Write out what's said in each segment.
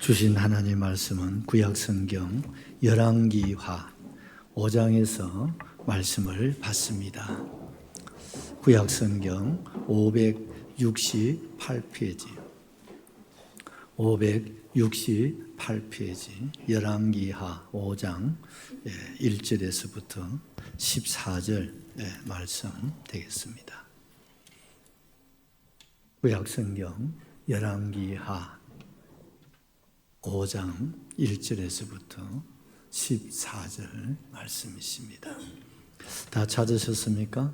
주신 하나님 말씀은 구약성경 열왕기하 5장에서 말씀을 받습니다. 구약성경 568페이지 568페이지 열왕기하 5장 1절에서부터 14절 말씀 되겠습니다. 구약성경 열왕기하 5장 1절에서부터 14절 말씀이십니다. 다 찾으셨습니까?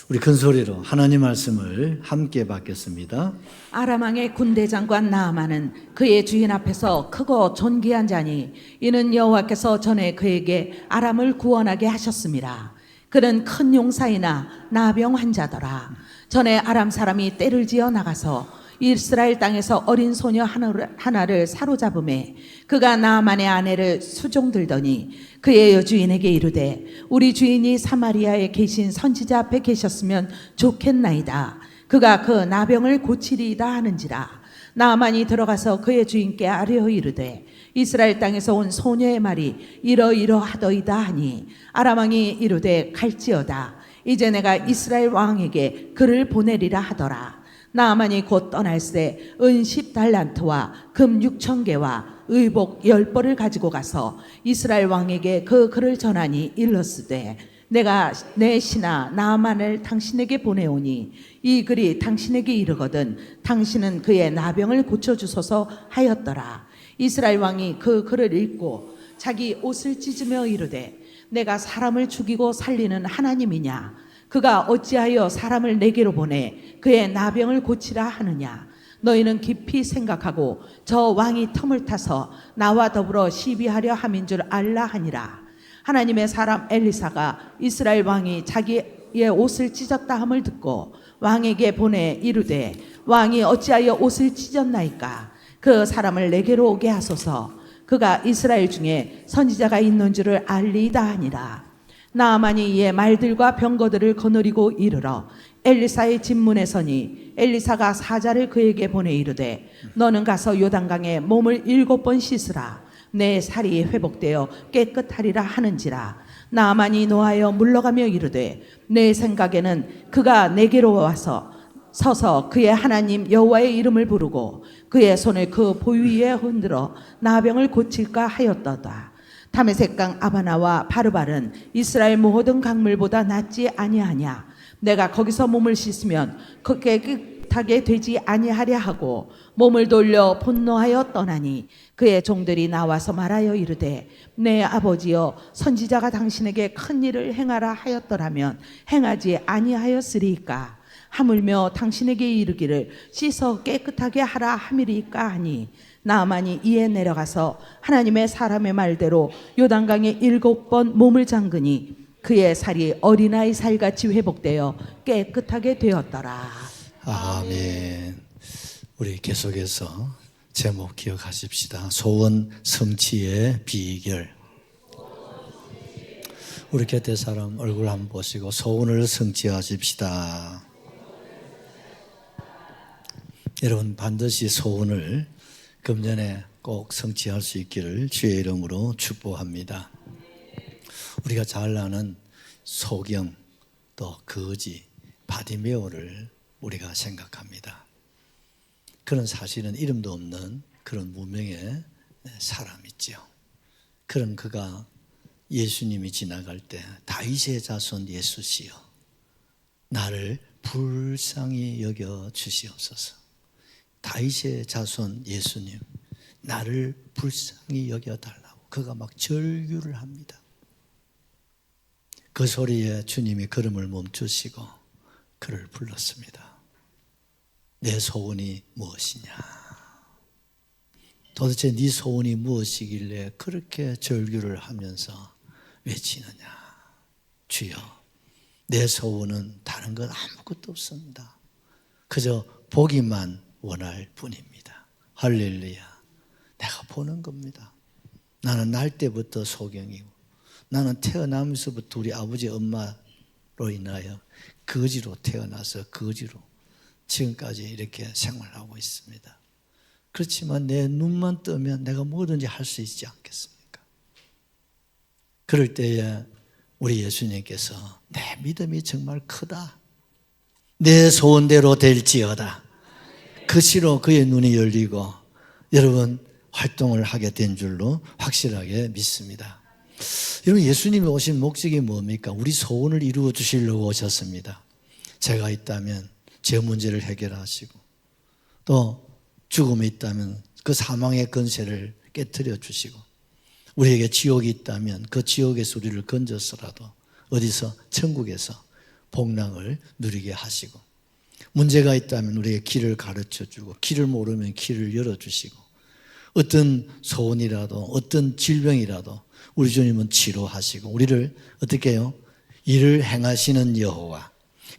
우리 큰 소리로 하나님 말씀을 함께 받겠습니다. 아람 왕의 군대 장관 나아만은 그의 주인 앞에서 크고 존귀한 자니 이는 여호와께서 전에 그에게 아람을 구원하게 하셨습니다. 그는 큰 용사이나 나병 환자더라. 전에 아람 사람이 떼를 지어 나가서 이스라엘 땅에서 어린 소녀 하나를 사로잡음에 그가 나아만의 아내를 수종들더니 그의 여주인에게 이르되 우리 주인이 사마리아에 계신 선지자 앞에 계셨으면 좋겠나이다. 그가 그 나병을 고치리이다 하는지라. 나아만이 들어가서 그의 주인께 아뢰어 이르되 이스라엘 땅에서 온 소녀의 말이 이러이러하더이다 하니 아람 왕이 이르되 갈지어다. 이제 내가 이스라엘 왕에게 그를 보내리라 하더라. 나아만이 곧 떠날새 은 10달란트와 금 6,000개와 의복 10벌을 가지고 가서 이스라엘 왕에게 그 글을 전하니 일렀으되 내가 내 신하 나아만을 당신에게 보내오니 이 글이 당신에게 이르거든 당신은 그의 나병을 고쳐주소서 하였더라. 이스라엘 왕이 그 글을 읽고 자기 옷을 찢으며 이르되 내가 사람을 죽이고 살리는 하나님이냐? 그가 어찌하여 사람을 내게로 보내 그의 나병을 고치라 하느냐? 너희는 깊이 생각하고 저 왕이 틈을 타서 나와 더불어 시비하려 함인 줄 알라 하니라. 하나님의 사람 엘리사가 이스라엘 왕이 자기의 옷을 찢었다 함을 듣고 왕에게 보내 이르되 왕이 어찌하여 옷을 찢었나이까? 그 사람을 내게로 오게 하소서. 그가 이스라엘 중에 선지자가 있는 줄을 알리이다 하니라. 나아만이 이에 말들과 병거들을 거느리고 이르러 엘리사의 집문에 서니 엘리사가 사자를 그에게 보내 이르되 너는 가서 요단강에 몸을 7번 씻으라. 내 살이 회복되어 깨끗하리라 하는지라. 나아만이 노하여 물러가며 이르되 내 생각에는 그가 내게로 와서 서서 그의 하나님 여호와의 이름을 부르고 그의 손을 그 보위 위에 흔들어 나병을 고칠까 하였도다. 다메섹강 아바나와 바르발은 이스라엘 모든 강물보다 낫지 아니하냐? 내가 거기서 몸을 씻으면 깨끗하게 되지 아니하랴 하고 몸을 돌려 분노하여 떠나니 그의 종들이 나와서 말하여 이르되 내 아버지여 선지자가 당신에게 큰 일을 행하라 하였더라면 행하지 아니하였으리이까? 하물며 당신에게 이르기를 씻어 깨끗하게 하라 함이리이까 하니 나아만이 이에 내려가서 하나님의 사람의 말대로 요단강에 7번 몸을 잠그니 그의 살이 어린아이 살같이 회복되어 깨끗하게 되었더라. 아멘. 우리 계속해서 제목 기억하십시다. 소원 성취의 비결. 우리 곁에 사람 얼굴 한번 보시고 소원을 성취하십시다. 여러분 반드시 소원을 금년에 꼭 성취할 수 있기를 주의 이름으로 축복합니다. 우리가 잘 아는 소경 또 거지 바디메오를 우리가 생각합니다. 그런 사실은 이름도 없는 그런 무명의 사람 있죠. 그런 그가 예수님이 지나갈 때 다윗의 자손 예수시여 나를 불쌍히 여겨 주시옵소서. 다윗의 자손 예수님 나를 불쌍히 여겨달라고 그가 막 절규를 합니다. 그 소리에 주님이 걸음을 멈추시고 그를 불렀습니다. 내 소원이 무엇이냐? 도대체 네 소원이 무엇이길래 그렇게 절규를 하면서 외치느냐? 주여 내 소원은 다른 건 아무것도 없습니다. 그저 보기만 원할 뿐입니다. 할렐루야. 내가 보는 겁니다. 나는 날 때부터 소경이고 나는 태어나면서부터 우리 아버지 엄마로 인하여 거지로 태어나서 거지로 지금까지 이렇게 생활하고 있습니다. 그렇지만 내 눈만 뜨면 내가 뭐든지 할 수 있지 않겠습니까? 그럴 때에 우리 예수님께서 내 믿음이 정말 크다, 내 소원대로 될지어다, 그 시로 그의 눈이 열리고 여러분 활동을 하게 된 줄로 확실하게 믿습니다. 여러분, 예수님이 오신 목적이 뭡니까? 우리 소원을 이루어 주시려고 오셨습니다. 죄가 있다면 죄 문제를 해결하시고, 또 죽음이 있다면 그 사망의 권세를 깨뜨려 주시고, 우리에게 지옥이 있다면 그 지옥에서 우리를 건져서라도 어디서? 천국에서 복락을 누리게 하시고, 문제가 있다면 우리에게 길을 가르쳐 주고, 길을 모르면 길을 열어주시고, 어떤 소원이라도 어떤 질병이라도 우리 주님은 치료하시고, 우리를 어떻게 해요? 일을 행하시는 여호와,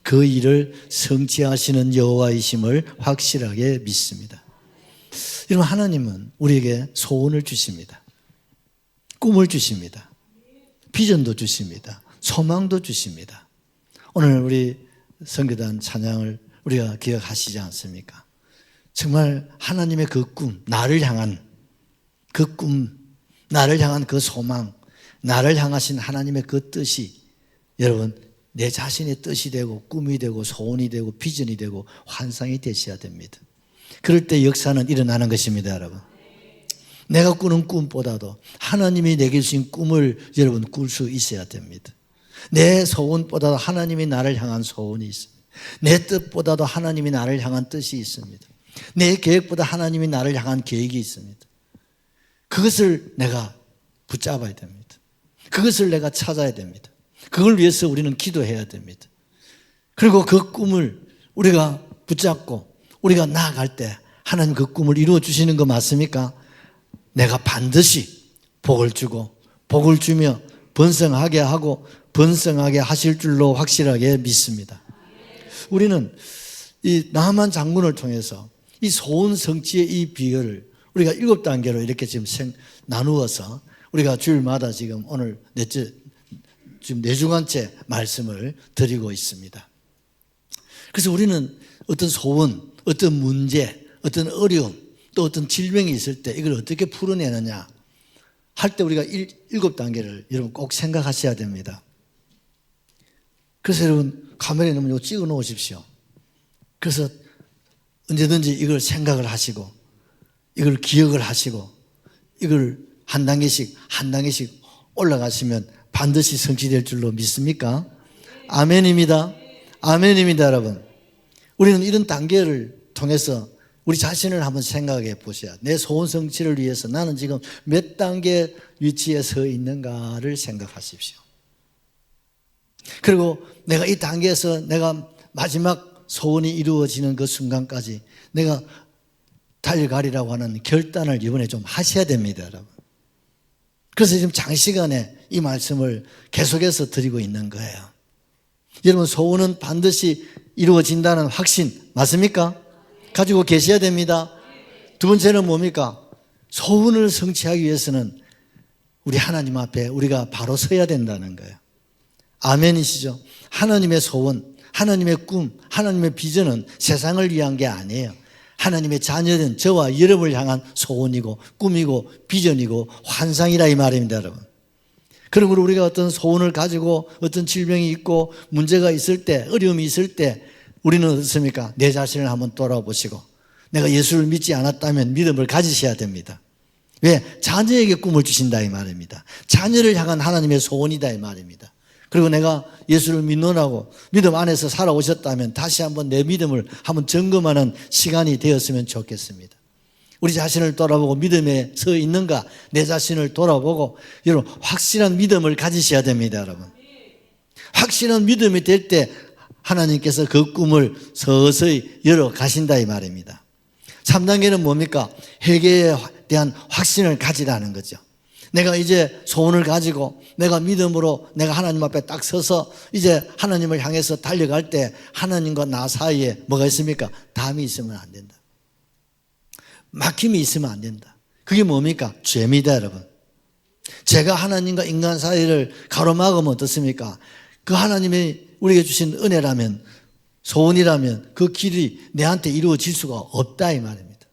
그 일을 성취하시는 여호와이심을 확실하게 믿습니다. 여러분, 하나님은 우리에게 소원을 주십니다. 꿈을 주십니다. 비전도 주십니다. 소망도 주십니다. 오늘 우리 선교단 찬양을 우리가 기억하시지 않습니까? 정말 하나님의 그 꿈, 나를 향한 그 꿈, 나를 향한 그 소망, 나를 향하신 하나님의 그 뜻이 여러분 내 자신의 뜻이 되고 꿈이 되고 소원이 되고 비전이 되고 환상이 되셔야 됩니다. 그럴 때 역사는 일어나는 것입니다, 여러분. 내가 꾸는 꿈보다도 하나님이 내게 주신 꿈을 여러분 꿀 수 있어야 됩니다. 내 소원보다도 하나님이 나를 향한 소원이 있습니다. 내 뜻보다도 하나님이 나를 향한 뜻이 있습니다. 내 계획보다 하나님이 나를 향한 계획이 있습니다. 그것을 내가 붙잡아야 됩니다. 그것을 내가 찾아야 됩니다. 그걸 위해서 우리는 기도해야 됩니다. 그리고 그 꿈을 우리가 붙잡고 우리가 나아갈 때 하나님 그 꿈을 이루어 주시는 거 맞습니까? 내가 반드시 복을 주고 복을 주며 번성하게 하고 번성하게 하실 줄로 확실하게 믿습니다. 우리는 이 나만 장군을 통해서 이 소원 성취의 이 비결을 우리가 7단계로 이렇게 지금 나누어서 우리가 주일마다 지금 오늘 지금 4주간째 말씀을 드리고 있습니다. 그래서 우리는 어떤 소원, 어떤 문제, 어떤 어려움, 또 어떤 질병이 있을 때 이걸 어떻게 풀어내느냐 할 때 우리가 7단계를 여러분 꼭 생각하셔야 됩니다. 그래서 여러분 카메라에 넣으면 이거 찍어 놓으십시오. 그래서 언제든지 이걸 생각을 하시고 이걸 기억을 하시고 이걸 한 단계씩 올라가시면 반드시 성취될 줄로 믿습니까? 아멘입니다. 아멘입니다, 여러분. 우리는 이런 단계를 통해서 우리 자신을 한번 생각해 보셔야, 내 소원 성취를 위해서 나는 지금 몇 단계 위치에 서 있는가를 생각하십시오. 그리고 내가 이 단계에서 내가 마지막 소원이 이루어지는 그 순간까지 내가 달려가리라고 하는 결단을 이번에 좀 하셔야 됩니다, 여러분. 그래서 지금 장시간에 이 말씀을 계속해서 드리고 있는 거예요. 여러분, 소원은 반드시 이루어진다는 확신 맞습니까? 가지고 계셔야 됩니다. 두 번째는 뭡니까? 소원을 성취하기 위해서는 우리 하나님 앞에 우리가 바로 서야 된다는 거예요. 아멘이시죠? 하나님의 소원, 하나님의 꿈, 하나님의 비전은 세상을 위한 게 아니에요. 하나님의 자녀된 저와 여러분을 향한 소원이고 꿈이고 비전이고 환상이라 이 말입니다, 여러분. 그러므로 우리가 어떤 소원을 가지고 어떤 질병이 있고 문제가 있을 때, 어려움이 있을 때 우리는 어떻습니까? 내 자신을 한번 돌아보시고 내가 예수를 믿지 않았다면 믿음을 가지셔야 됩니다. 왜? 자녀에게 꿈을 주신다 이 말입니다. 자녀를 향한 하나님의 소원이다 이 말입니다. 그리고 내가 예수를 믿노라고 믿음 안에서 살아오셨다면 다시 한번 내 믿음을 한번 점검하는 시간이 되었으면 좋겠습니다. 우리 자신을 돌아보고 믿음에 서 있는가 내 자신을 돌아보고 여러분 확실한 믿음을 가지셔야 됩니다, 여러분. 확실한 믿음이 될 때 하나님께서 그 꿈을 서서히 열어 가신다 이 말입니다. 3단계는 뭡니까? 회개에 대한 확신을 가지라는 거죠. 내가 이제 소원을 가지고 내가 믿음으로 내가 하나님 앞에 딱 서서 이제 하나님을 향해서 달려갈 때 하나님과 나 사이에 뭐가 있습니까? 담이 있으면 안 된다. 막힘이 있으면 안 된다. 그게 뭡니까? 죄입니다, 여러분. 죄가 하나님과 인간 사이를 가로막으면 어떻습니까? 그 하나님이 우리에게 주신 은혜라면, 소원이라면 그 길이 내한테 이루어질 수가 없다 이 말입니다.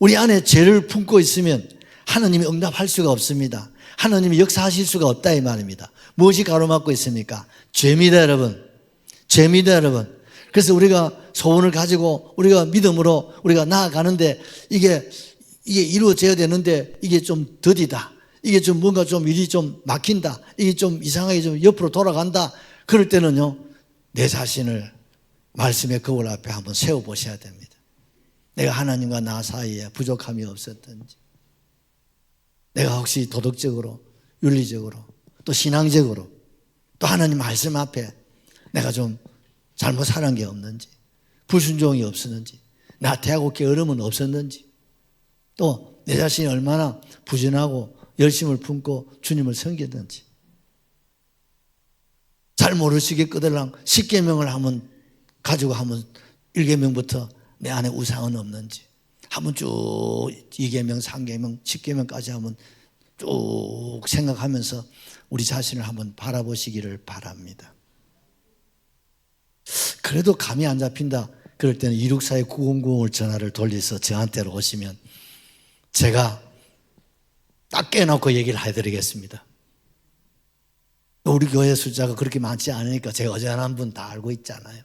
우리 안에 죄를 품고 있으면 하나님이 응답할 수가 없습니다. 하나님이 역사하실 수가 없다 이 말입니다. 무엇이 가로막고 있습니까? 죄입니다, 여러분. 죄입니다, 여러분. 그래서 우리가 소원을 가지고 우리가 믿음으로 우리가 나아가는데 이게 이루어져야 되는데 이게 좀 더디다. 이게 좀 뭔가 좀 일이 좀 막힌다. 이게 좀 이상하게 좀 옆으로 돌아간다. 그럴 때는요, 내 자신을 말씀의 거울 앞에 한번 세워보셔야 됩니다. 내가 하나님과 나 사이에 부족함이 없었던지, 내가 혹시 도덕적으로, 윤리적으로, 또 신앙적으로, 또 하나님 말씀 앞에 내가 좀 잘못 살은 게 없는지, 불순종이 없었는지, 나태하고 게으름은 없었는지, 또 내 자신이 얼마나 부진하고 열심을 품고 주님을 섬겼는지, 잘 모르시게 끄들랑 10계명을 한번 가지고 한번 1계명부터 내 안에 우상은 없는지 한번 쭉 2계명, 3계명, 10계명까지 한번 쭉 생각하면서 우리 자신을 한번 바라보시기를 바랍니다. 그래도 감이 안 잡힌다. 그럴 때는 264-9090을 전화를 돌려서 저한테로 오시면 제가 딱 깨놓고 얘기를 해드리겠습니다. 우리 교회 숫자가 그렇게 많지 않으니까 제가 어지간한 분 다 알고 있잖아요.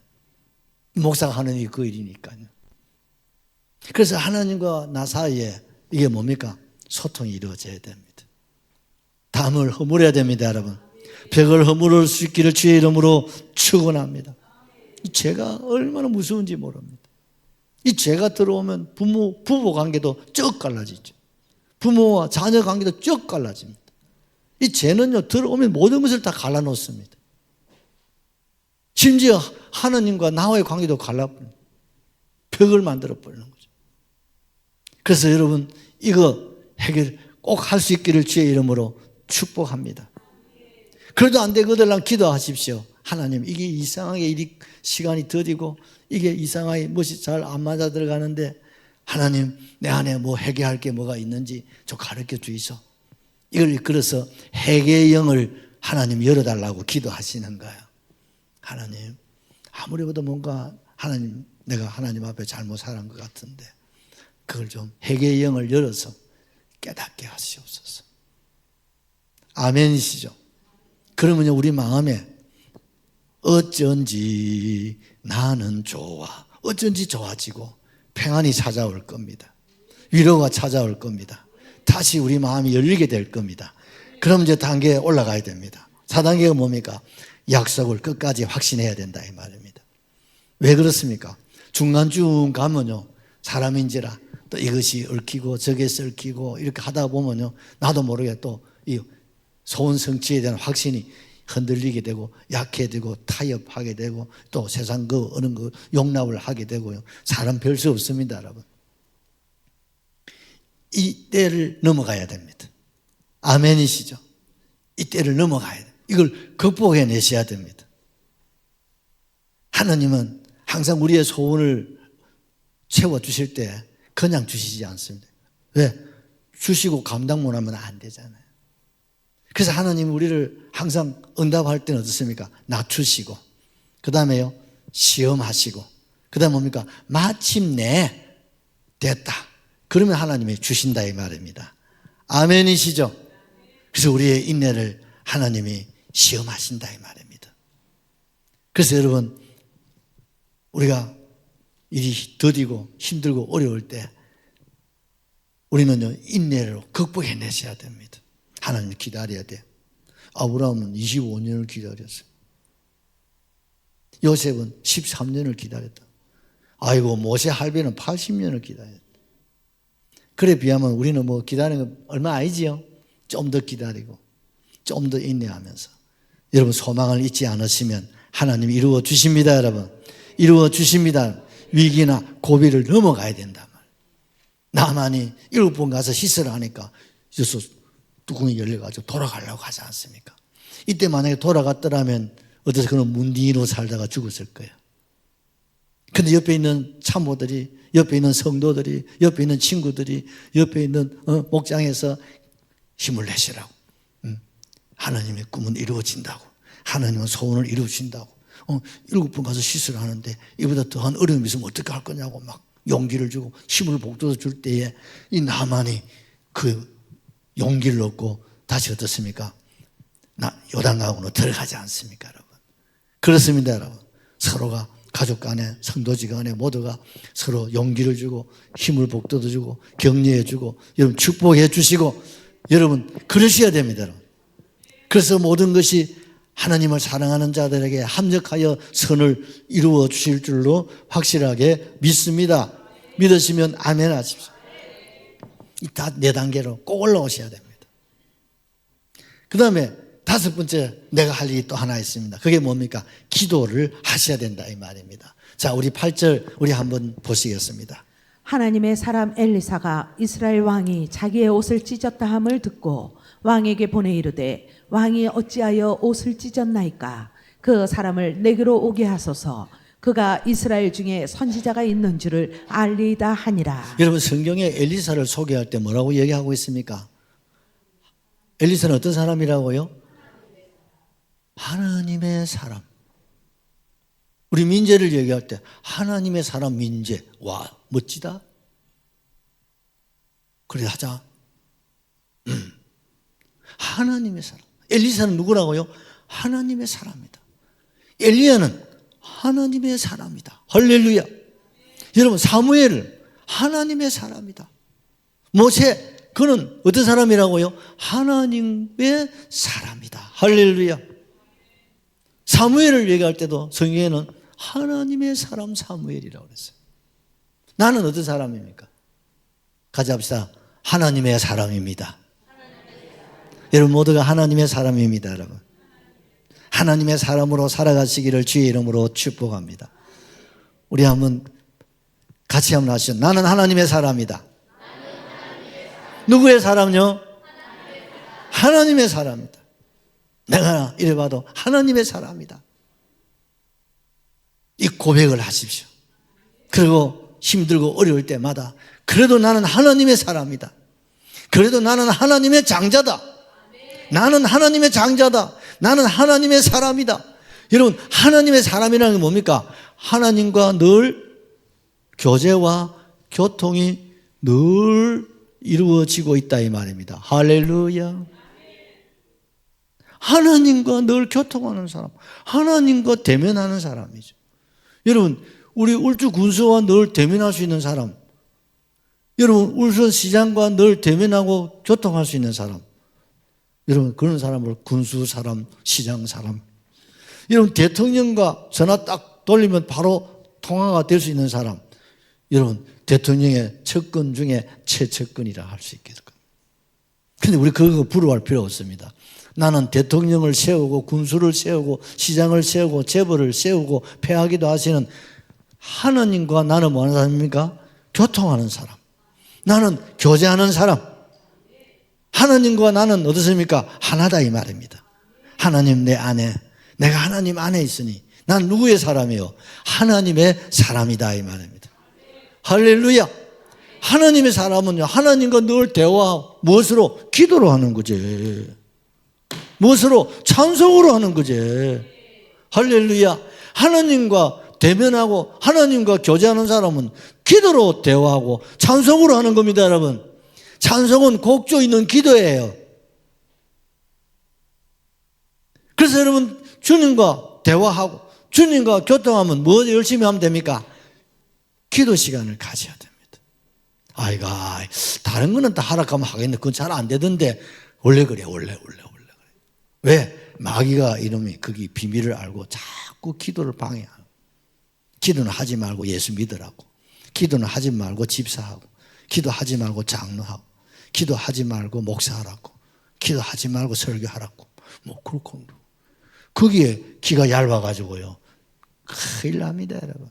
목사가 하는 일이 그 일이니까요. 그래서 하나님과 나 사이에 이게 뭡니까? 소통이 이루어져야 됩니다. 담을 허물어야 됩니다, 여러분. 벽을 허물을 수 있기를 주의 이름으로 축원합니다. 이 죄가 얼마나 무서운지 모릅니다. 이 죄가 들어오면 부부 관계도 쭉 갈라지죠. 부모와 자녀 관계도 쭉 갈라집니다. 이 죄는요, 들어오면 모든 것을 다 갈라놓습니다. 심지어 하나님과 나와의 관계도 갈라버립니다. 벽을 만들어버리는 거죠. 그래서 여러분, 이거 해결 꼭 할 수 있기를 주의 이름으로 축복합니다. 그래도 안 되거든 기도하십시오. 하나님, 이게 이상하게 시간이 더디고 이게 이상하게 무엇이 잘 안 맞아 들어가는데 하나님, 내 안에 뭐 해결할 게 뭐가 있는지 좀 가르쳐 주이소. 이걸 이끌어서 회개의 영을 하나님 열어달라고 기도하시는 거예요. 하나님, 아무리 봐도 뭔가 하나님, 내가 하나님 앞에 잘못 살은 것 같은데 그걸 좀 회개의 영을 열어서 깨닫게 하시옵소서. 아멘이시죠? 그러면 우리 마음에 어쩐지 나는 좋아, 어쩐지 좋아지고 평안이 찾아올 겁니다. 위로가 찾아올 겁니다. 다시 우리 마음이 열리게 될 겁니다. 그럼 이제 단계에 올라가야 됩니다. 4단계가 뭡니까? 약속을 끝까지 확신해야 된다 이 말입니다. 왜 그렇습니까? 중간쯤 가면요, 사람인지라 또 이것이 얽히고 저것이 얽히고 이렇게 하다 보면요, 나도 모르게 또 이 소원 성취에 대한 확신이 흔들리게 되고 약해지고 타협하게 되고 또 세상 그 어느 거 용납을 하게 되고요. 사람 별 수 없습니다, 여러분. 이 때를 넘어가야 됩니다. 아멘이시죠? 이 때를 넘어가야 돼요. 이걸 극복해내셔야 됩니다. 하나님은 항상 우리의 소원을 채워주실 때 그냥 주시지 않습니다. 왜? 주시고 감당 못하면 안 되잖아요. 그래서 하나님은 우리를 항상 응답할 때는 어떻습니까? 낮추시고, 그 다음에요, 시험하시고, 그 다음에 뭡니까? 마침내 됐다. 그러면 하나님이 주신다 이 말입니다. 아멘이시죠? 그래서 우리의 인내를 하나님이 시험하신다 이 말입니다. 그래서 여러분, 우리가 일이 더디고 힘들고 어려울 때 우리는요, 인내로 극복해내셔야 됩니다. 하나님 기다려야 돼요. 아브라함은 25년을 기다렸어요. 요셉은 13년을 기다렸다. 아이고, 모세 할배는 80년을 기다렸다. 그래 비하면 우리는 뭐 기다리는 거 얼마 아니지요? 좀 더 기다리고 좀 더 인내하면서 여러분 소망을 잊지 않으시면 하나님이 이루어 주십니다. 여러분 이루어 주십니다. 위기나 고비를 넘어가야 된다. 나만이 7번 가서 시설을 하니까 여기서 뚜껑이 열려가지고 돌아가려고 하지 않습니까? 이때 만약에 돌아갔더라면 어디서 그런 문딩이로 살다가 죽었을 거예요. 근데 옆에 있는 참모들이, 옆에 있는 성도들이, 옆에 있는 친구들이, 옆에 있는 목장에서 힘을 내시라고. 하나님의 꿈은 이루어진다고. 하나님은 소원을 이루어진다고. 7번 가서 시술을 하는데 이보다 더한 어려움이 있으면 어떻게 할 거냐고 막 용기를 주고 힘을 북돋아 줄 때에 이 나만이 그 용기를 얻고 다시 어떻습니까? 요단강으로 들어가지 않습니까, 여러분? 그렇습니다, 여러분. 서로가 가족 간에, 성도지 간에 모두가 서로 용기를 주고 힘을 북돋아 주고 격려해 주고 여러분 축복해 주시고 여러분 그러셔야 됩니다, 여러분. 그래서 모든 것이 하나님을 사랑하는 자들에게 합력하여 선을 이루어 주실 줄로 확실하게 믿습니다. 믿으시면 아멘 하십시오. 다 4단계로 꼭 올라오셔야 됩니다. 그 다음에 5번째 내가 할 일이 또 하나 있습니다. 그게 뭡니까? 기도를 하셔야 된다 이 말입니다. 자, 우리 8절 우리 한번 보시겠습니다. 하나님의 사람 엘리사가 이스라엘 왕이 자기의 옷을 찢었다 함을 듣고 왕에게 보내 이르되 왕이 어찌하여 옷을 찢었나이까? 그 사람을 내게로 오게 하소서. 그가 이스라엘 중에 선지자가 있는 줄을 알리이다 하니라. 여러분 성경에 엘리사를 소개할 때 뭐라고 얘기하고 있습니까? 엘리사는 어떤 사람이라고요? 하나님의 사람. 우리 민재를 얘기할 때 하나님의 사람 민재. 와, 멋지다. 그래 하자. 하나님의 사람. 엘리사는 누구라고요? 하나님의 사람이다. 엘리야는 하나님의 사람이다. 할렐루야. 여러분 사무엘은 하나님의 사람이다. 모세 그는 어떤 사람이라고요? 하나님의 사람이다. 할렐루야. 사무엘을 얘기할 때도 성경에는 하나님의 사람 사무엘이라고 그랬어요. 나는 어떤 사람입니까? 같이 합시다. 하나님의 사람입니다. 여러분 모두가 하나님의 사람입니다, 여러분. 하나님의 사람으로 살아가시기를 주의 이름으로 축복합니다. 우리 한번 같이 한번 하시죠. 나는 하나님의 사람이다. 누구의 사람요? 하나님의 사람이다. 내가 이래봐도 하나님의 사람이다. 이 고백을 하십시오. 그리고 힘들고 어려울 때마다 그래도 나는 하나님의 사람이다. 그래도 나는 하나님의 장자다. 나는 하나님의 장자다. 나는 하나님의 사람이다. 여러분 하나님의 사람이라는 게 뭡니까? 하나님과 늘 교제와 교통이 늘 이루어지고 있다 이 말입니다. 할렐루야. 하나님과 늘 교통하는 사람, 하나님과 대면하는 사람이죠. 여러분 우리 울주 군수와 늘 대면할 수 있는 사람, 여러분 울산 시장과 늘 대면하고 교통할 수 있는 사람, 여러분 그런 사람을 군수 사람, 시장 사람, 여러분 대통령과 전화 딱 돌리면 바로 통화가 될 수 있는 사람, 여러분 대통령의 측근 중에 최측근이라 할 수 있겠을 겁니다. 그런데 우리 그거 부러워할 필요 없습니다. 나는 대통령을 세우고 군수를 세우고 시장을 세우고 재벌을 세우고 폐하기도 하시는 하나님과 나는 뭐 하는 사람입니까? 교통하는 사람. 나는 교제하는 사람. 하나님과 나는 어떻습니까? 하나다 이 말입니다. 하나님 내 안에, 내가 하나님 안에 있으니 난 누구의 사람이요? 하나님의 사람이다 이 말입니다. 할렐루야. 하나님의 사람은요, 하나님과 늘 대화하고 무엇으로? 기도로 하는 거지. 무엇으로? 찬송으로 하는 거지. 할렐루야. 하나님과 대면하고 하나님과 교제하는 사람은 기도로 대화하고 찬송으로 하는 겁니다, 여러분. 찬송은 곡조 있는 기도예요. 그래서 여러분 주님과 대화하고 주님과 교통하면 뭐 열심히 하면 됩니까? 기도 시간을 가져야 됩니다. 아이가 다른 거는 다 하락하면 하겠는데 그건 잘 안 되던데 원래 그래. 왜? 마귀가 이놈이 거기 비밀을 알고 자꾸 기도를 방해하고, 기도는 하지 말고 예수 믿으라고, 기도는 하지 말고 집사하고, 기도하지 말고 장로하고, 기도하지 말고 목사하라고, 기도하지 말고 설교하라고, 뭐 그렇고 거기에 귀가 얇아가지고요 큰일 납니다, 여러분.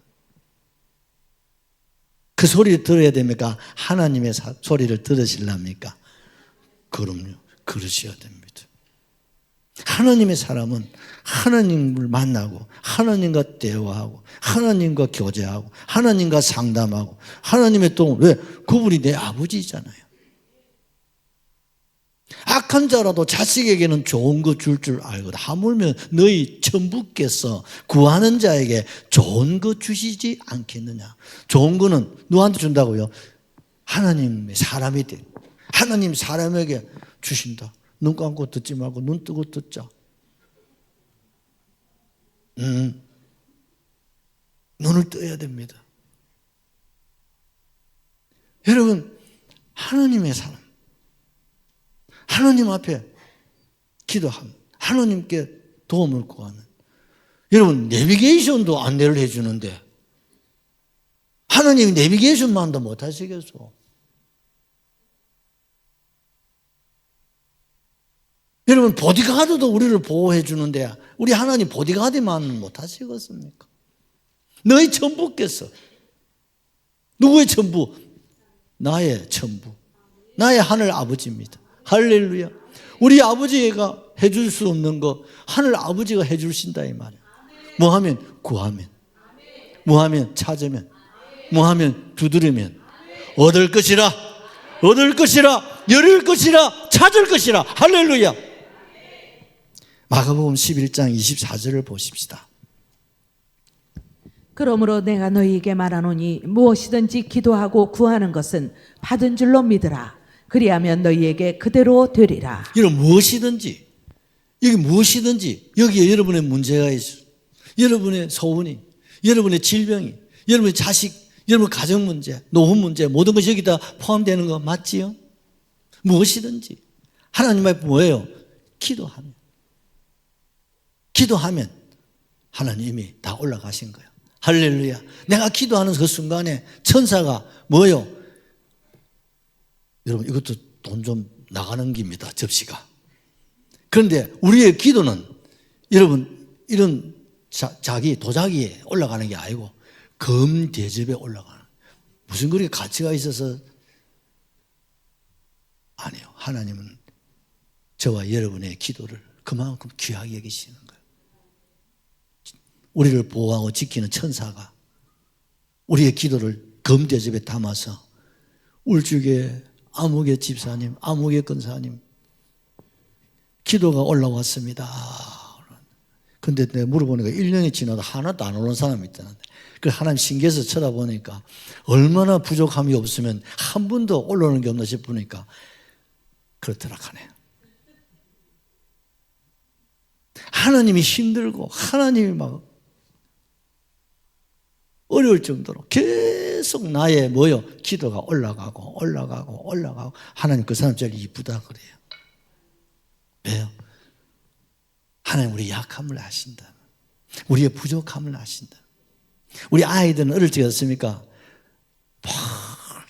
그 소리를 들어야 됩니까? 하나님의 소리를 들으시렵니까? 그럼요, 그러셔야 됩니다. 하나님의 사람은 하나님을 만나고 하나님과 대화하고 하나님과 교제하고 하나님과 상담하고 하나님의 도움. 왜? 그분이 내 아버지잖아요. 악한 자라도 자식에게는 좋은 거 줄 줄 알거든. 하물며 너희 천부께서 구하는 자에게 좋은 거 주시지 않겠느냐. 좋은 거는 누구한테 준다고요? 하나님의 사람이 돼. 하나님 사람에게 주신다. 눈 감고 듣지 말고 눈 뜨고 듣자. 눈을 떠야 됩니다. 여러분, 하나님의 사람, 하나님 앞에 기도하면 하나님께 도움을 구하는, 여러분 내비게이션도 안내를 해주는데 하나님이 내비게이션만도 못하시겠어? 여러분 보디가드도 우리를 보호해 주는데 우리 하나님 보디가드만 못하시겠습니까? 너희 천부께서, 누구의 천부? 나의 천부, 나의 하늘 아버지입니다. 할렐루야. 우리 아버지가 해줄 수 없는 거 하늘 아버지가 해주신다 이 말이에요. 뭐 하면? 구하면, 뭐 하면? 찾으면, 뭐 하면? 두드리면 얻을 것이라, 얻을 것이라, 열릴 것이라, 찾을 것이라. 할렐루야. 마가복음 11장 24절을 보십시다. 그러므로 내가 너희에게 말하노니 무엇이든지 기도하고 구하는 것은 받은 줄로 믿으라. 그리하면 너희에게 그대로 되리라. 여러분 무엇이든지, 여기 무엇이든지, 여기에 여러분의 문제가 있어, 여러분의 소원이, 여러분의 질병이, 여러분의 자식, 여러분 가정 문제, 노후 문제, 모든 것이 여기다 포함되는 거 맞지요? 무엇이든지 하나님 앞에 뭐예요? 기도하면, 기도하면 하나님이 다 올라가신 거예요. 할렐루야. 내가 기도하는 그 순간에 천사가 뭐예요? 여러분 이것도 돈 좀 나가는 겁니다. 접시가. 그런데 우리의 기도는 여러분 이런 자기 도자기에 올라가는 게 아니고 금대접에 올라가는, 무슨 그렇게 가치가 있어서, 아니요. 하나님은 저와 여러분의 기도를 그만큼 귀하게 여기시는 거예요. 우리를 보호하고 지키는 천사가 우리의 기도를 금대접에 담아서 울주계 아무개 집사님, 아무개 권사님 기도가 올라왔습니다. 근데 내가 물어보니까 1년이 지나도 하나도 안 오는 사람이 있다는데, 그 하나님 신기해서 쳐다보니까 얼마나 부족함이 없으면 한 번도 올라오는 게 없나 싶으니까 그렇더라 하네요. 하나님이 힘들고 하나님이 막 어려울 정도로 계속 나의 뭐요? 기도가 올라가고 올라가고 올라가고, 하나님 그 사람 제일 이쁘다 그래요. 왜요? 하나님 우리 약함을 아신다. 우리의 부족함을 아신다. 우리 아이들은 어릴 적에 어떻습니까?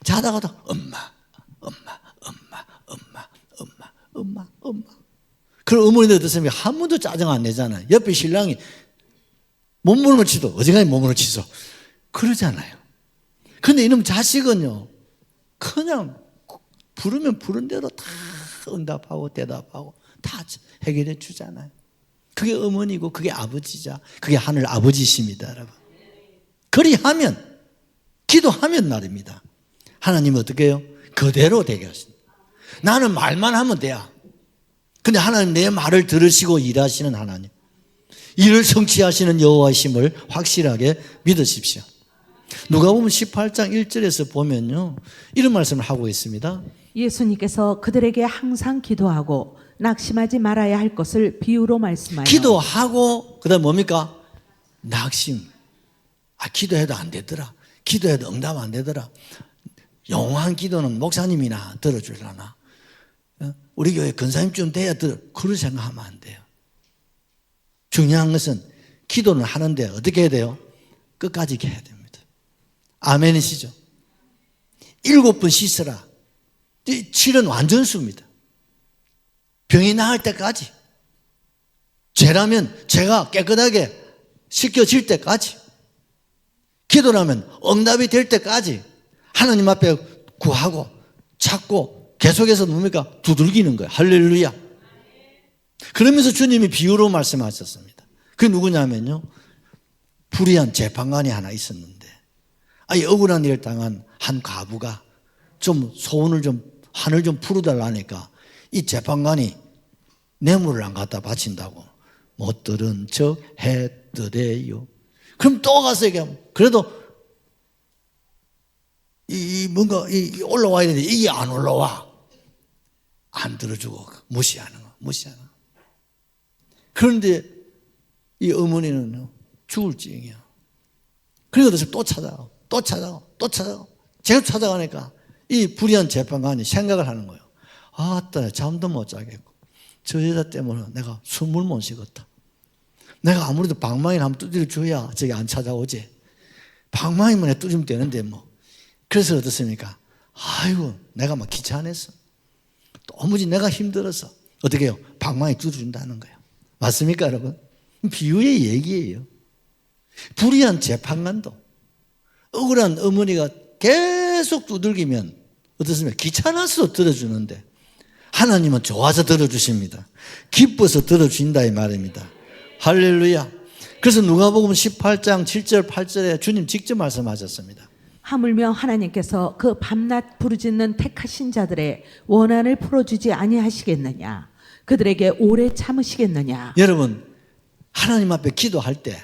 자다가도 엄마, 엄마, 엄마, 엄마, 엄마, 엄마, 엄마. 그런 어머니들 어떻습니까? 한 번도 짜증 안 내잖아요. 옆에 신랑이 몸무릎을 치도 어지간히 몸무릎을 치소 그러잖아요. 그런데 이놈 자식은요, 그냥 부르면 부른 대로 다 응답하고 대답하고 다 해결해 주잖아요. 그게 어머니고 그게 아버지자, 그게 하늘 아버지십니다, 여러분. 그리하면, 기도하면 말입니다, 하나님은 어떻게 해요? 그대로 되게 하십니다. 나는 말만 하면 돼야. 근데 하나님 내 말을 들으시고 일하시는 하나님, 이를 성취하시는 여호와이심을 확실하게 믿으십시오. 누가복음 18장 1절에서 보면요, 이런 말씀을 하고 있습니다. 예수님께서 그들에게 항상 기도하고 낙심하지 말아야 할 것을 비유로 말씀하여. 기도하고 그다음 뭡니까? 낙심. 기도해도 안 되더라. 기도해도 응답 안 되더라. 영원한 기도는 목사님이나 들어주려나? 우리 교회 권사님쯤 돼야 그런 생각하면 안 돼요. 중요한 것은 기도는 하는데 어떻게 해야 돼요? 끝까지 해야 됩니다. 아멘이시죠? 7번 씻어라. 7은 완전수입니다. 병이 나을 때까지, 죄라면 죄가 깨끗하게 씻겨질 때까지, 기도라면 응답이 될 때까지 하나님 앞에 구하고 찾고 계속해서 뭡니까? 두들기는 거예요. 할렐루야. 그러면서 주님이 비유로 말씀하셨습니다. 그게 누구냐면요, 불의한 재판관이 하나 있었는데, 억울한 일을 당한 한 과부가 좀 소원을 좀, 한을 좀 풀어달라니까 이 재판관이 뇌물을 안 갖다 바친다고 못 들은 척 했더래요. 그럼 또 가서 얘기하면 그래도 뭔가 올라와야 되는데 이게 안 올라와. 안 들어주고 무시하는 거. 그런데 이 어머니는 죽을 지경이야. 그래서 또 찾아가고 제가 찾아가니까 이 불의한 재판관이 생각을 하는 거예요. 아따, 잠도 못 자겠고 저 여자 때문에 내가 숨을 못 쉬겠다. 내가 아무래도 방망이를 한번 두드려줘야 저기 안 찾아오지. 방망이만 두드리면 되는데 뭐. 그래서 어떻습니까? 아이고, 내가 막 귀찮았어. 도무지 내가 힘들어서 어떻게 해요? 방망이 두드려준다는 거예요. 맞습니까, 여러분? 비유의 얘기예요. 불의한 재판관도 억울한 어머니가 계속 두들기면 어떻습니까? 귀찮아서 들어주는데 하나님은 좋아서 들어주십니다. 기뻐서 들어주신다 이 말입니다. 할렐루야. 그래서 누가복음 18장 7절 8절에 주님 직접 말씀하셨습니다. 하물며 하나님께서 그 밤낮 부르짖는 택하신 자들의 원한을 풀어주지 아니하시겠느냐. 그들에게 오래 참으시겠느냐. 여러분, 하나님 앞에 기도할 때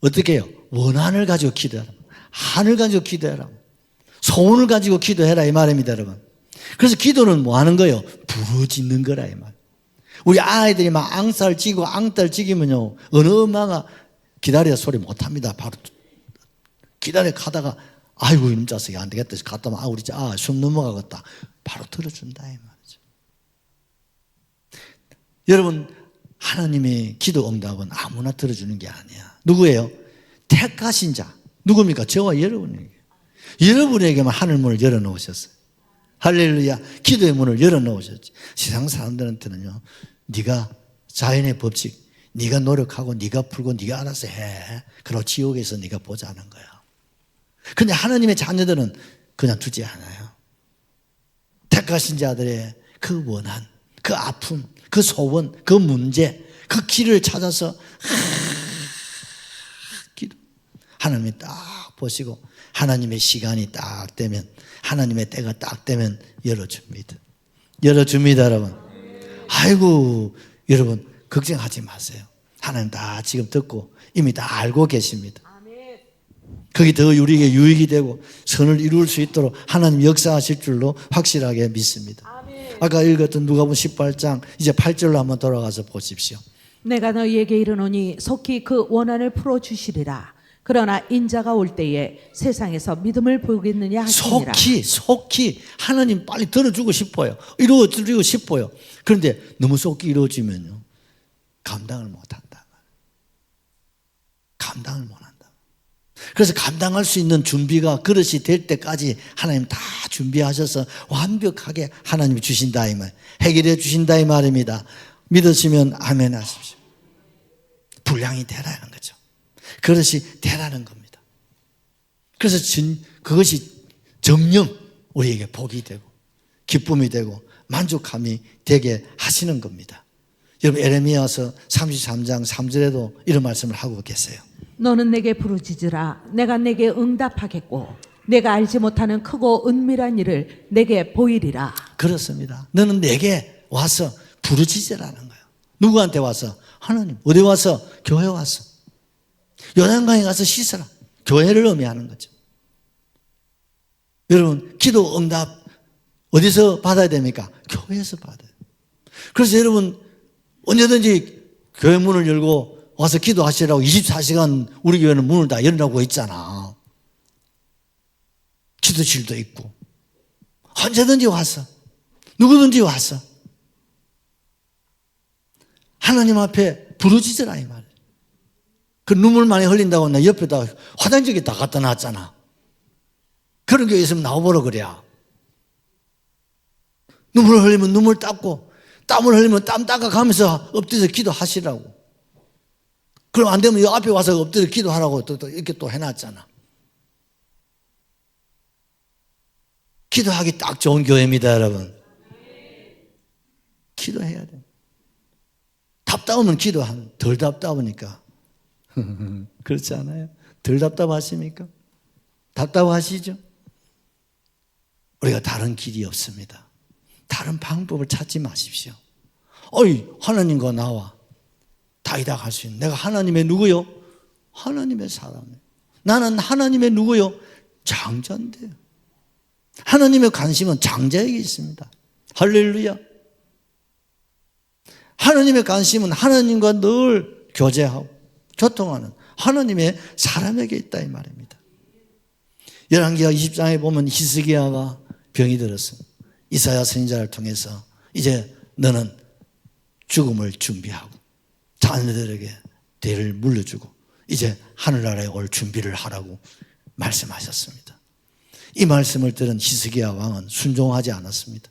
어떻게 해요? 원한을 가지고 기도하라. 한을 가지고 기도해라. 소원을 가지고 기도해라 이 말입니다, 여러분. 그래서 기도는 뭐 하는 거예요? 부르짖는 거라 이 말. 우리 아이들이 막 앙살 지고 앙딸 지기면요, 어느 엄마가 기다려 소리 못 합니다. 바로 기다려 가다가 아이고 이놈 자식이 안 되겠다. 갔다 오면 우리 숨 넘어가겠다. 바로 들어준다 이 말이죠. 여러분, 하나님의 기도 응답은 아무나 들어주는 게 아니야. 누구예요? 택하신 자. 누굽니까? 저와 여러분에게. 여러분에게만 하늘 문을 열어놓으셨어요. 할렐루야. 기도의 문을 열어놓으셨지. 세상 사람들한테는요, 네가 자연의 법칙, 네가 노력하고 네가 풀고 네가 알아서 해. 그리고 지옥에서 네가 보자는 거야. 근데 하나님의 자녀들은 그냥 두지 않아요. 택하신 자들의 그 원한, 그 아픔, 그 소원, 그 문제, 그 길을 찾아서 기도. 하나님이 딱 보시고 하나님의 시간이 딱 되면, 하나님의 때가 딱 되면 열어줍니다. 열어줍니다, 여러분. 아이고, 여러분 걱정하지 마세요. 하나님 다 지금 듣고 이미 다 알고 계십니다. 그게 더 우리에게 유익이 되고 선을 이룰 수 있도록 하나님 역사하실 줄로 확실하게 믿습니다. 아까 읽었던 누가복음 18장 이제 8절로 한번 돌아가서 보십시오. 내가 너희에게 이르노니 속히 그 원한을 풀어주시리라. 그러나 인자가 올 때에 세상에서 믿음을 보이겠느냐 하시니라. 속히 하나님 빨리 들어주고 싶어요. 이루어주고 싶어요. 그런데 너무 속히 이루어지면요, 감당을 못한다. 감당을 못한다. 그래서 감당할 수 있는 준비가 그릇이 될 때까지 하나님 다 준비하셔서 완벽하게 하나님이 주신다 이 말, 해결해 주신다 이 말입니다. 믿으시면 아멘 하십시오. 분량이 되라는 거죠. 그릇이 되라는 겁니다. 그래서 그것이 정녕 우리에게 복이 되고 기쁨이 되고 만족함이 되게 하시는 겁니다. 여러분, 에레미야서 33장 3절에도 이런 말씀을 하고 계세요. 너는 내게 부르짖으라. 내가 내게 응답하겠고 내가 알지 못하는 크고 은밀한 일을 내게 보이리라. 그렇습니다. 너는 내게 와서 부르짖으라는 거예요. 누구한테 와서? 하나님. 어디 와서? 교회 와서. 요단강에 가서 씻어라. 교회를 의미하는 거죠. 여러분, 기도 응답 어디서 받아야 됩니까? 교회에서 받아요. 그래서 여러분, 언제든지 교회 문을 열고 와서 기도하시라고 24시간 우리 교회는 문을 다 열어놓고 있잖아. 기도실도 있고. 언제든지 와서, 누구든지 와서 하나님 앞에 부르짖으라 이 말이에요. 그 눈물 많이 흘린다고 나 옆에다 화장지게 다 갖다 놨잖아. 그런 게 있으면 나와보라 그래. 눈물 흘리면 눈물 닦고, 땀을 흘리면 땀 닦아가면서 엎드려서 기도하시라고. 그럼 안 되면 이 앞에 와서 엎드려 기도하라고 또 이렇게 또 해놨잖아. 기도하기 딱 좋은 교회입니다, 여러분. 기도해야 돼. 답답하면 기도하면 덜 답답하니까. 그렇지 않아요? 덜 답답하십니까? 답답하시죠? 우리가 다른 길이 없습니다. 다른 방법을 찾지 마십시오. 어이, 하나님과 나와 다이닥 할 수 있는, 내가 하나님의 누구요? 하나님의 사람이에요. 나는 하나님의 누구요? 장자인데요. 하나님의 관심은 장자에게 있습니다. 할렐루야. 하나님의 관심은 하나님과 늘 교제하고 교통하는 하나님의 사람에게 있다 이 말입니다. 열왕기하 20장에 보면 히스기야가 병이 들었어요. 이사야 선지자를 통해서 이제 너는 죽음을 준비하고 자녀들에게 대를 물려주고 이제 하늘나라에 올 준비를 하라고 말씀하셨습니다. 이 말씀을 들은 히스기야 왕은 순종하지 않았습니다.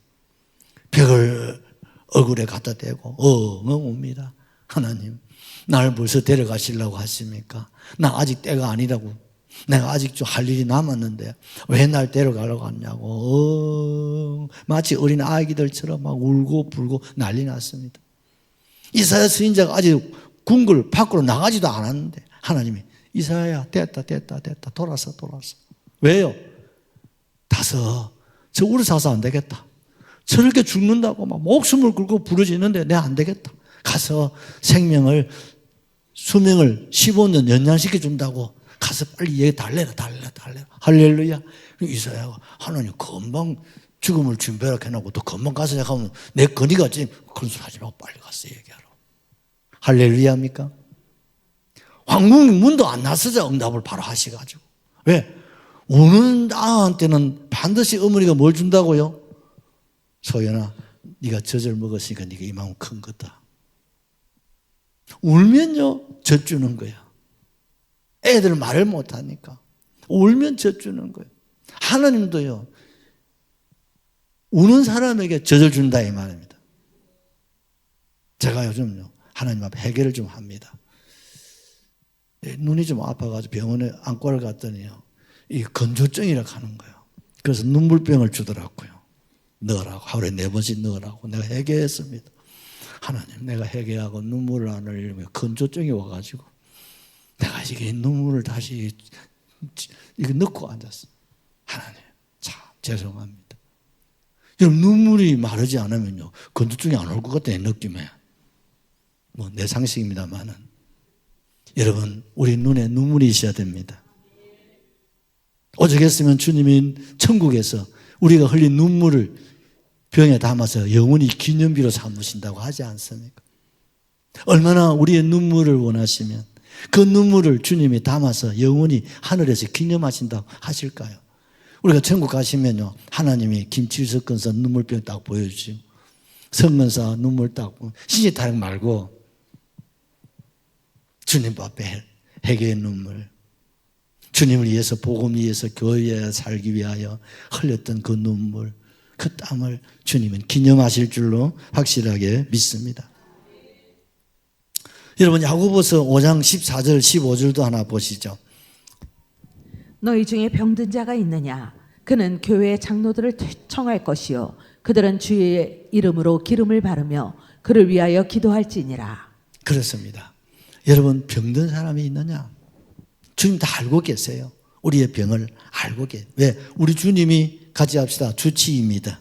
벽을 얼굴에 갖다 대고 엉엉 웁니다. 하나님, 나를 벌써 데려가시려고 하십니까? 나 아직 때가 아니라고. 내가 아직 좀 할 일이 남았는데 왜 날 데려가려고 하냐고 마치 어린 아기들처럼 막 울고 불고 난리 났습니다. 이사야 선지자가 아직 궁궐 밖으로 나가지도 않았는데 하나님이 이사야 됐다 돌아서. 왜요? 다서 저 우리 사서 안 되겠다. 저렇게 죽는다고 막 목숨을 걸고 부르짖는데 내가 안 되겠다. 가서 생명을 수명을 15년 연장시켜 준다고 가서 빨리 얘 달래라. 할렐루야. 이사야가 하나님 금방 죽음을 준비하라 해놓고 또 금방 가서 내가 하면 내 거니가 지금 그런 소리 하지 말고 빨리 가서 얘기하라. 할렐루야입니까? 황궁 문도 안 나서자 응답을 바로 하셔가지고. 왜? 우는 아한테는 반드시 어머니가 뭘 준다고요? 소연아, 네가 젖을 먹었으니까 네가 이만큼 큰 거다. 울면요 젖주는 거야. 애들 말을 못하니까 울면 젖주는 거예요. 하나님도요 우는 사람에게 젖을 준다 이 말입니다. 제가 요즘요 하나님 앞에 회개를 좀 합니다. 눈이 좀 아파가지고 병원에 안과를 갔더니요 이 건조증이라고 하는 거예요. 그래서 눈물병을 주더라고요. 넣으라고 하루에 4번씩 넣으라고 내가 회개했습니다. 하나님, 내가 회개하고 눈물을 안 흘리면 건조증이 와가지고 내가 이게 눈물을 다시 이거 넣고 앉았어. 하나님, 참 죄송합니다. 여러분 눈물이 마르지 않으면요 건조증이 안 올 것 같아 내 느낌에. 뭐 내 상식입니다만은 여러분 우리 눈에 눈물이 있어야 됩니다. 오죽했으면 주님이 천국에서 우리가 흘린 눈물을 병에 담아서 영원히 기념비로 삼으신다고 하지 않습니까? 얼마나 우리의 눈물을 원하시면 그 눈물을 주님이 담아서 영원히 하늘에서 기념하신다고 하실까요? 우리가 천국 가시면요 하나님이 김치를 섞어서 눈물병 딱 보여주시고 성문사 눈물 딱 신이 타령 말고 주님 앞에 회개의 눈물, 주님을 위해서 복음을 위해서 교회에 살기 위하여 흘렸던 그 눈물, 그 땀을 주님은 기념하실 줄로 확실하게 믿습니다. 여러분 야고보서 5장 14절 15절도 하나 보시죠. 너희 중에 병든 자가 있느냐? 그는 교회의 장로들을 청할 것이요 그들은 주의 이름으로 기름을 바르며 그를 위하여 기도할지니라. 그렇습니다. 여러분 병든 사람이 있느냐? 주님 다 알고 계세요. 우리의 병을 알고 계세요. 왜? 우리 주님이 같이 합시다. 주치의입니다.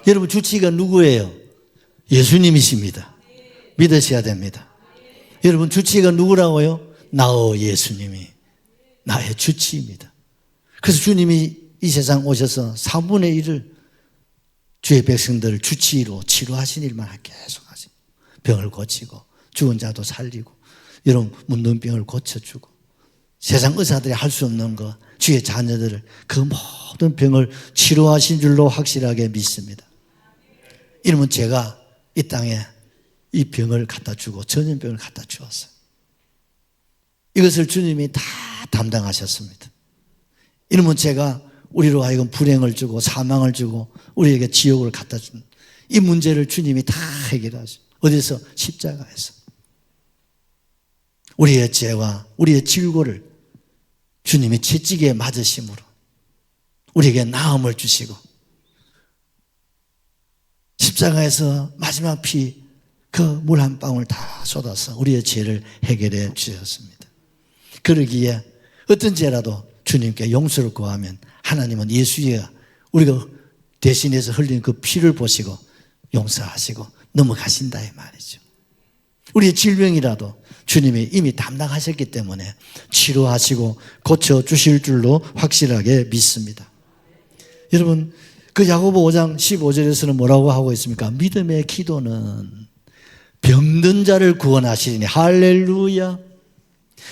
여러분 주치의가 누구예요? 예수님이십니다. 믿으셔야 됩니다. 여러분 주치의가 누구라고요? 나의 예수님이 나의 주치의입니다. 그래서 주님이 이 세상 오셔서 3분의 1을 주의 백성들을 주치의로 치료하신 일만 계속 하시고 병을 고치고 죽은 자도 살리고 여러분 문둥병을 고쳐주고 세상 의사들이 할 수 없는 거 주의 자녀들을 그 모든 병을 치료하신 줄로 확실하게 믿습니다. 이러면 제가 이 땅에 이 병을 갖다 주고 전염병을 갖다 주었어요. 이것을 주님이 다 담당하셨습니다. 이러면 제가 우리로 하여금 불행을 주고 사망을 주고 우리에게 지옥을 갖다 주는 이 문제를 주님이 다 해결하죠. 어디서? 십자가에서. 우리의 죄와 우리의 질고를 주님이 채찍에 맞으심으로 우리에게 나음을 주시고 십자가에서 마지막 피 그 물 한 방울 다 쏟아서 우리의 죄를 해결해 주셨습니다. 그러기에 어떤 죄라도 주님께 용서를 구하면 하나님은 예수의 우리가 대신해서 흘린 그 피를 보시고 용서하시고 넘어가신다 이 말이죠. 우리의 질병이라도 주님이 이미 담당하셨기 때문에 치료하시고 고쳐주실 줄로 확실하게 믿습니다. 여러분, 그 야고보 5장 15절에서는 뭐라고 하고 있습니까? 믿음의 기도는 병든 자를 구원하시리니. 할렐루야.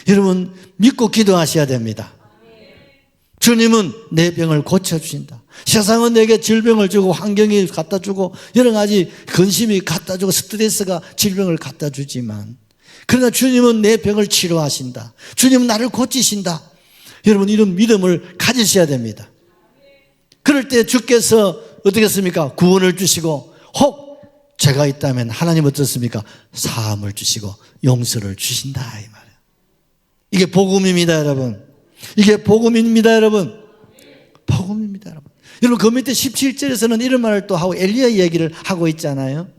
여러분, 믿고 기도하셔야 됩니다. 주님은 내 병을 고쳐주신다. 세상은 내게 질병을 주고 환경이 갖다 주고 여러 가지 근심이 갖다 주고 스트레스가 질병을 갖다 주지만, 그러나 주님은 내 병을 치료하신다. 주님은 나를 고치신다. 여러분, 이런 믿음을 가지셔야 됩니다. 그럴 때 주께서 어떻게 했습니까? 구원을 주시고, 혹 죄가 있다면 하나님 어떻습니까? 사함을 주시고 용서를 주신다 이 말이에요. 이게 복음입니다, 여러분. 이게 복음입니다, 여러분. 복음입니다, 여러분. 여러분, 그 밑에 17절에서는 이런 말을 또 하고 엘리야 얘기를 하고 있잖아요.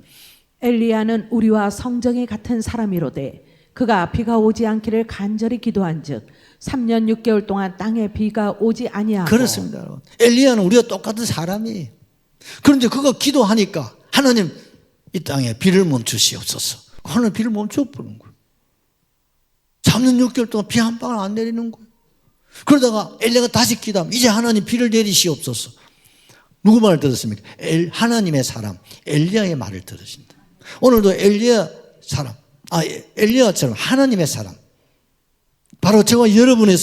엘리야는 우리와 성정이 같은 사람이로되 그가 비가 오지 않기를 간절히 기도한즉 3년 6개월 동안 땅에 비가 오지 아니하고. 그렇습니다, 여러분. 엘리야는 우리와 똑같은 사람이. 그런데 그가 기도하니까 하나님 이 땅에 비를 멈추시옵소서. 하나님 비를 멈춰버린 거예요. 3년 6개월 동안 비 한 방울 안 내리는 거예요. 그러다가 엘리야가 다시 기도하면 이제 하나님 비를 내리시옵소서. 누구 말을 들었습니까? 하나님의 사람 엘리야의 말을 들으신다. 오늘도 엘리야처럼 하나님의 사람, 바로 저와 여러분의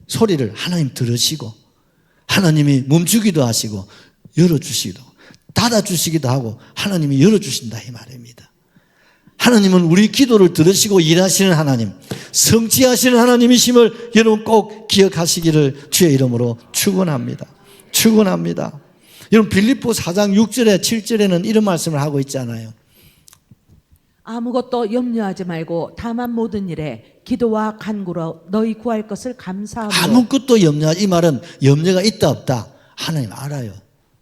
소리를 하나님 들으시고 하나님이 멈추기도 하시고 열어주시기도 하고 닫아주시기도 하고 하나님이 열어주신다 이 말입니다. 하나님은 우리 기도를 들으시고 일하시는 하나님, 성취하시는 하나님이심을 여러분 꼭 기억하시기를 주의 이름으로 축원합니다. 축원합니다. 여러분, 빌립보 4장 6절에 7절에는 이런 말씀을 하고 있잖아요. 아무것도 염려하지 말고 다만 모든 일에 기도와 간구로 너희 구할 것을 감사하고. 아무것도 염려하지. 이 말은 염려가 있다 없다 하나님 알아요.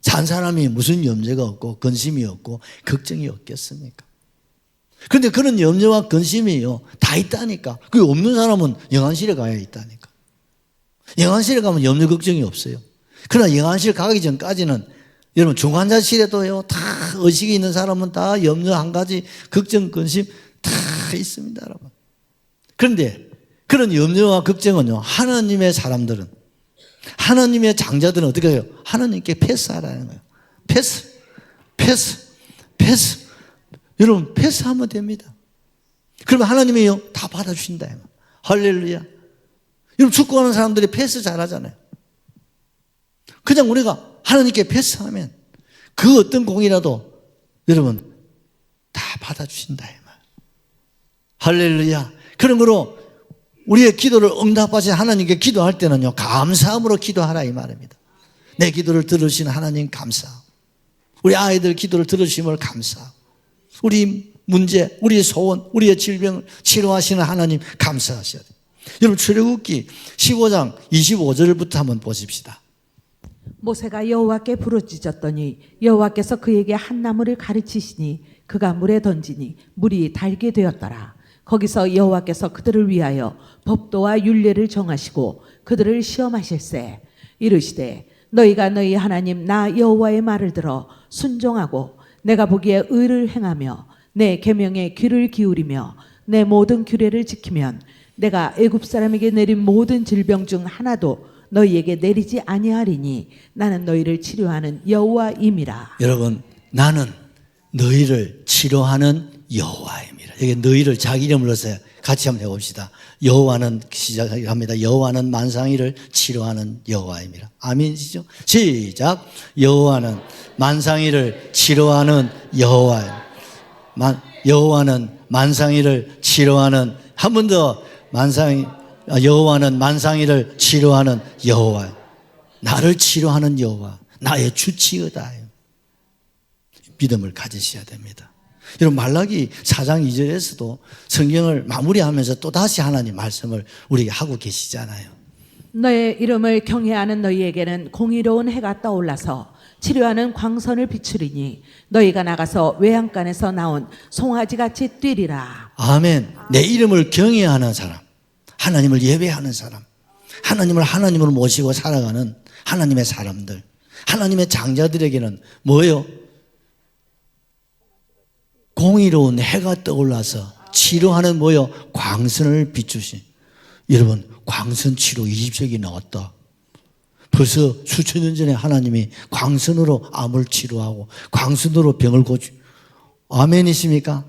산 사람이 무슨 염려가 없고 근심이 없고 걱정이 없겠습니까? 그런데 그런 염려와 근심이요 다 있다니까. 그게 없는 사람은 영안실에 가야 있다니까. 영안실에 가면 염려 걱정이 없어요. 그러나 영안실 가기 전까지는 여러분 중환자실에도요 다 의식이 있는 사람은 다 염려 한 가지 걱정 근심 다 있습니다, 여러분. 그런데 그런 염려와 걱정은요 하나님의 사람들은, 하나님의 장자들은 어떻게 해요? 하나님께 패스하라는 거예요. 패스. 여러분, 패스하면 됩니다. 그러면 하나님이요 다 받아주신다. 할렐루야. 여러분, 축구하는 사람들이 패스 잘하잖아요. 그냥 우리가 하나님께 패스하면 그 어떤 공이라도 여러분 다 받아주신다 이 말. 할렐루야. 그런 거로 우리의 기도를 응답하신 하나님께 기도할 때는요 감사함으로 기도하라 이 말입니다. 내 기도를 들으시는 하나님 감사하고, 우리 아이들 기도를 들으심을 감사하고, 우리 문제, 우리의 소원, 우리의 질병을 치료하시는 하나님 감사하셔야 돼요. 여러분, 출애굽기 15장 25절부터 한번 보십시다. 모세가 여호와께 부르짖었더니 여호와께서 그에게 한 나무를 가르치시니 그가 물에 던지니 물이 달게 되었더라. 거기서 여호와께서 그들을 위하여 법도와 율례를 정하시고 그들을 시험하실세. 이르시되 너희가 너희 하나님 나 여호와의 말을 들어 순종하고 내가 보기에 의를 행하며 내 계명에 귀를 기울이며 내 모든 규례를 지키면 내가 애굽 사람에게 내린 모든 질병 중 하나도 너희에게 내리지 아니하리니 나는 너희를 치료하는 여호와임이라. 여러분, 나는 너희를 치료하는 여호와입니다. 여기 너희를 자기 이름을 넣어서 같이 한번 해봅시다. 여호와는, 시작합니다. 여호와는 만상이를 치료하는 여호와입니다. 아멘이시죠? 시작. 여호와는 만상이를 치료하는 여호와입니다. 여호와는 만상이를 치료하는, 한 번 더, 여호와는 만상이를 치료하는 여호와, 나를 치료하는 여호와, 나의 주치의다. 믿음을 가지셔야 됩니다. 여러분, 말라기 4장 2절에서도 성경을 마무리하면서 또다시 하나님 말씀을 우리에게 하고 계시잖아요. 너의 이름을 경외하는 너희에게는 공의로운 해가 떠올라서 치료하는 광선을 비추리니 너희가 나가서 외양간에서 나온 송아지같이 뛰리라. 아멘. 내 이름을 경외하는 사람, 하나님을 예배하는 사람, 하나님을 하나님으로 모시고 살아가는 하나님의 사람들, 하나님의 장자들에게는 뭐예요? 공의로운 해가 떠올라서 치료하는 뭐예요? 광선을 비추신. 여러분, 광선 치료 20세기 나왔다. 벌써 수천 년 전에 하나님이 광선으로 암을 치료하고 광선으로 병을 고치. 아멘이십니까?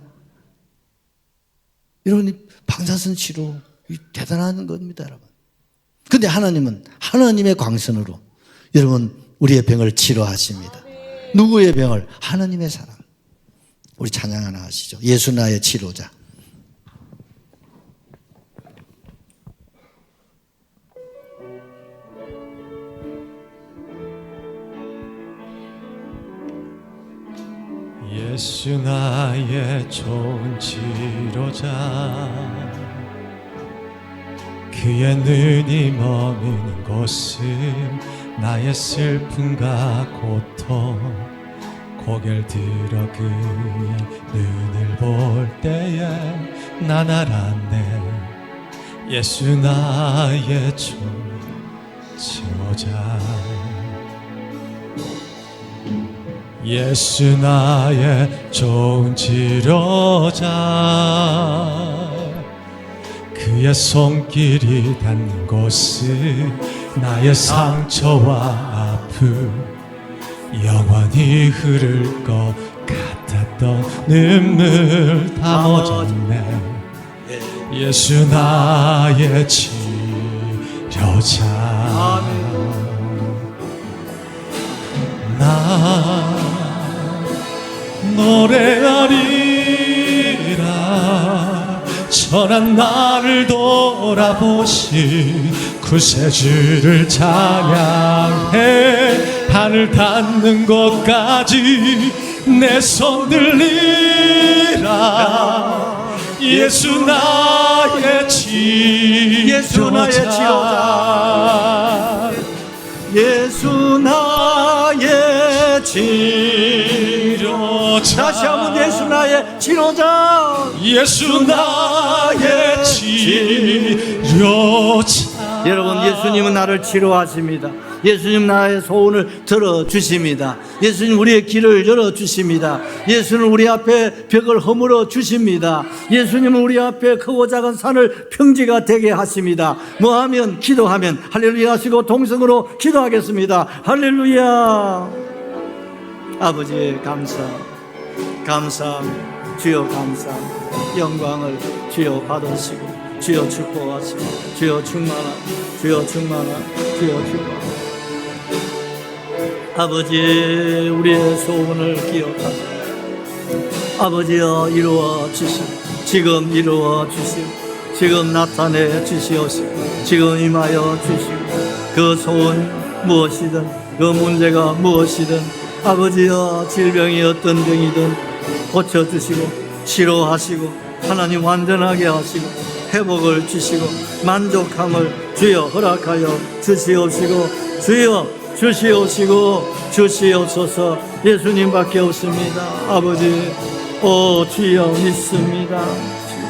여러분, 방사선 치료 대단한 겁니다, 여러분. 근데 하나님은 하나님의 광선으로 여러분 우리의 병을 치료하십니다. 누구의 병을? 하나님의 사랑. 우리 찬양 하나 하시죠. 예수 나의 치료자. 예수 나의 좋은 치료자, 그의 눈이 머무는 곳은 나의 슬픔과 고통, 고개를 들어 그의 눈을 볼 때에 난 알았네. 예수 나의 좋은 치료자, 예수 나의 좋은 치료자, 그의 손길이 닿는 곳은 나의 상처와 아픔, 영원히 흐를 것 같았던 눈물 다 젖었네. 예수 나의 치료자, 나 노래하리라. 천한 나를 돌아보신 구세주를 찬양해. 하늘 닿는 곳까지 내 손 들리라. 예수 나의 치료자, 예수 나의 치료자. 다시 한번 예수 나의 치료자. 예수 나의 치료자. 여러분, 예수님은 나를 치료하십니다. 예수님 나의 소원을 들어주십니다. 예수님 우리의 길을 열어주십니다. 예수는 우리 앞에 벽을 허물어 주십니다. 예수님은 우리 앞에 크고 작은 산을 평지가 되게 하십니다. 뭐하면? 기도하면. 할렐루야 하시고 동성으로 기도하겠습니다. 할렐루야. 아버지 감사합니다. 주여 감사합니다. 영광을 주여 받으시고 주여 축복하시고 주여 충만하시고 주여 충만하시고 아버지 우리의 소원을 기억하시고 아버지여 이루어 주시고 지금 이루어 주시고 지금 나타내 주시옵시고 지금 임하여 주시고 그 소원 무엇이든 그 문제가 무엇이든 아버지여 질병이 어떤 병이든 고쳐주시고 치료하시고 하나님 완전하게 하시고 회복을 주시고 만족함을 주여 허락하여 주시옵시고 주여 주시옵소서. 예수님밖에 없습니다. 아버지 오 주여 믿습니다. 주여.